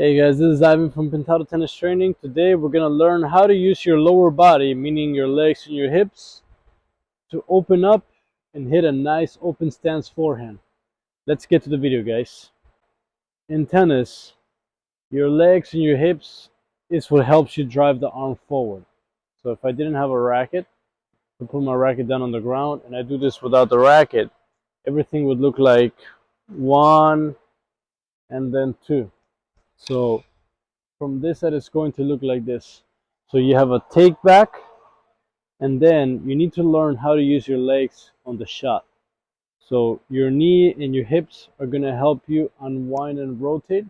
Hey guys, this is Ivan from Pintado Tennis Training. Today we're going to learn how to use your lower body, meaning your legs and your hips, to open up and hit a nice open stance forehand. Let's get to the video, guys. In tennis, your legs and your hips is what helps you drive the arm forward. So if I didn't have a racket, I put my racket down on the ground and I do this without the racket, everything would look like one and then two. So from this side it's going to look like this. So you have a take back, and then you need to learn how to use your legs on the shot. So your knee and your hips are going to help you unwind and rotate.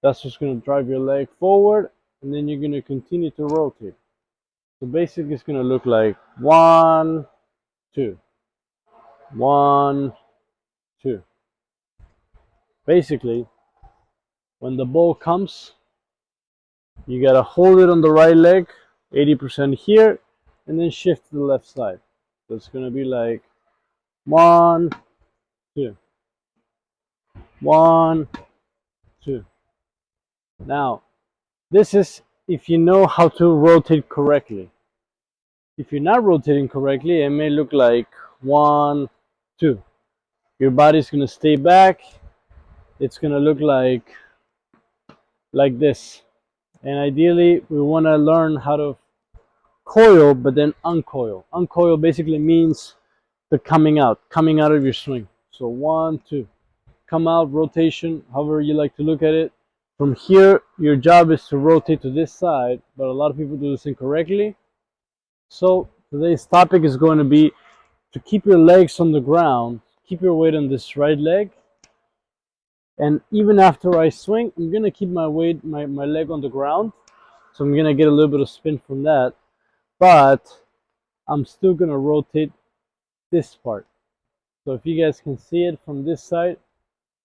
That's what's going to drive your leg forward, and then you're going to continue to rotate. So basically it's going to look like one, two, one, two. Basically, when the ball comes, you got to hold it on the right leg, 80% here, and then shift to the left side. So it's going to be like one, two, one, two. Now, this is if you know how to rotate correctly. If you're not rotating correctly, it may look like one, two. Your body's going to stay back. It's going to look like this. And ideally, we want to learn how to coil, but then uncoil. Uncoil basically means the coming out of your swing. So one, two, come out, rotation, however you like to look at it. From here, your job is to rotate to this side, but a lot of people do this incorrectly. So today's topic is going to be to keep your legs on the ground, keep your weight on this right leg, and even after I swing, I'm going to keep my weight, my leg on the ground. So I'm going to get a little bit of spin from that, but I'm still going to rotate this part. So if you guys can see it from this side,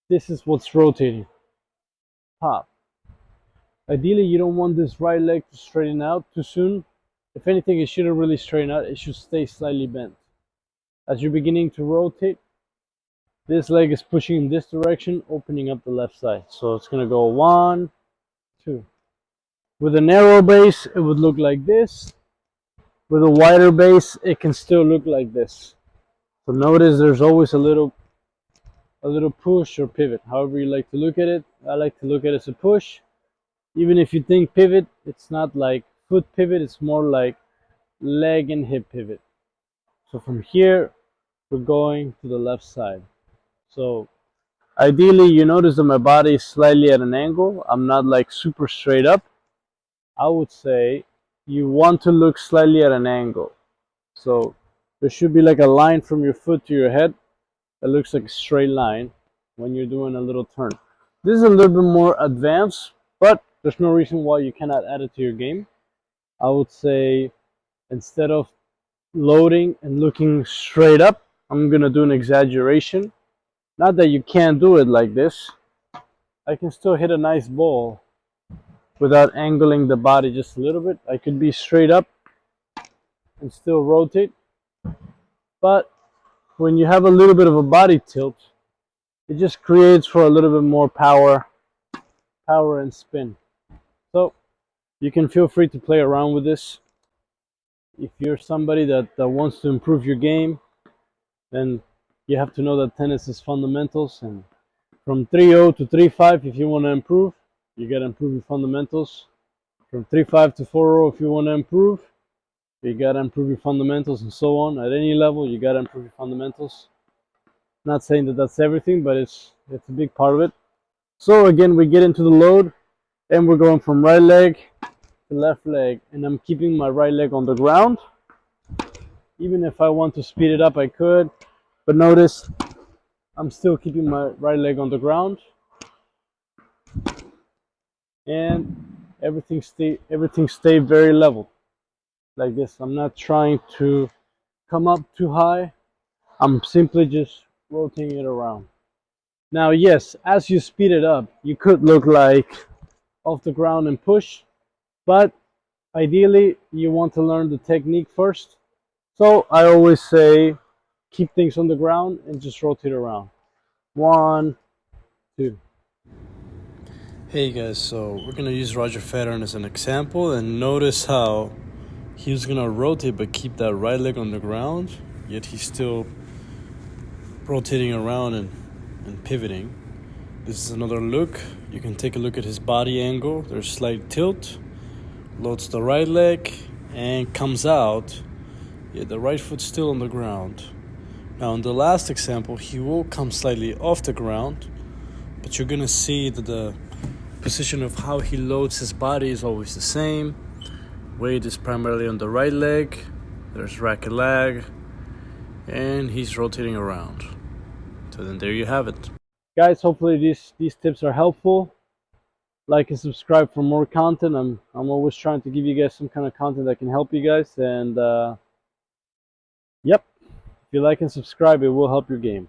this is what's rotating. Pop. Ideally, you don't want this right leg to straighten out too soon. If anything, it shouldn't really straighten out. It should stay slightly bent. As you're beginning to rotate, this leg is pushing in this direction, opening up the left side. So it's going to go one, two. With a narrow base, it would look like this. With a wider base, it can still look like this. So notice there's always a little push or pivot, however you like to look at it. I like to look at it as a push. Even if you think pivot, it's not like foot pivot, it's more like leg and hip pivot. So from here, we're going to the left side. So ideally, you notice that my body is slightly at an angle. I'm not like super straight up. I would say you want to look slightly at an angle. So there should be like a line from your foot to your head that looks like a straight line when you're doing a little turn. This is a little bit more advanced, but there's no reason why you cannot add it to your game. I would say instead of loading and looking straight up, I'm going to do an exaggeration. Not that you can't do it like this. I can still hit a nice ball without angling the body just a little bit. I could be straight up and still rotate. But when you have a little bit of a body tilt, it just creates for a little bit more power and spin. So you can feel free to play around with this. If you're somebody that wants to improve your game, then you have to know that tennis is fundamentals, and from 3-0 to 3-5, if you want to improve, you got to improve your fundamentals. From 3-5 to 4-0, if you want to improve, you got to improve your fundamentals, and so on. At any level, you got to improve your fundamentals. Not saying that that's everything, but it's a big part of it. So again, we get into the load, and we're going from right leg to left leg, and I'm keeping my right leg on the ground. Even if I want to speed it up, I could, but notice I'm still keeping my right leg on the ground, and everything stay very level like this. I'm not trying to come up too high. I'm simply just rotating it around. Now, yes, as you speed it up, you could look like off the ground and push, but ideally you want to learn the technique first. So I always say keep things on the ground and just rotate around. One, two. Hey guys, so we're gonna use Roger Federer as an example, and notice how he was gonna rotate but keep that right leg on the ground, yet he's still rotating around and pivoting. This is another look. You can take a look at his body angle. There's slight tilt, loads the right leg, and comes out. Yeah, the right foot's still on the ground. Now in the last example, he will come slightly off the ground, but you're gonna see that the position of how he loads his body is always the same. Weight is primarily on the right leg. There's racket lag, and he's rotating around. So then there you have it. Guys, hopefully these tips are helpful. Like and subscribe for more content. I'm always trying to give you guys some kind of content that can help you guys. And yep, if you like and subscribe, it will help your game.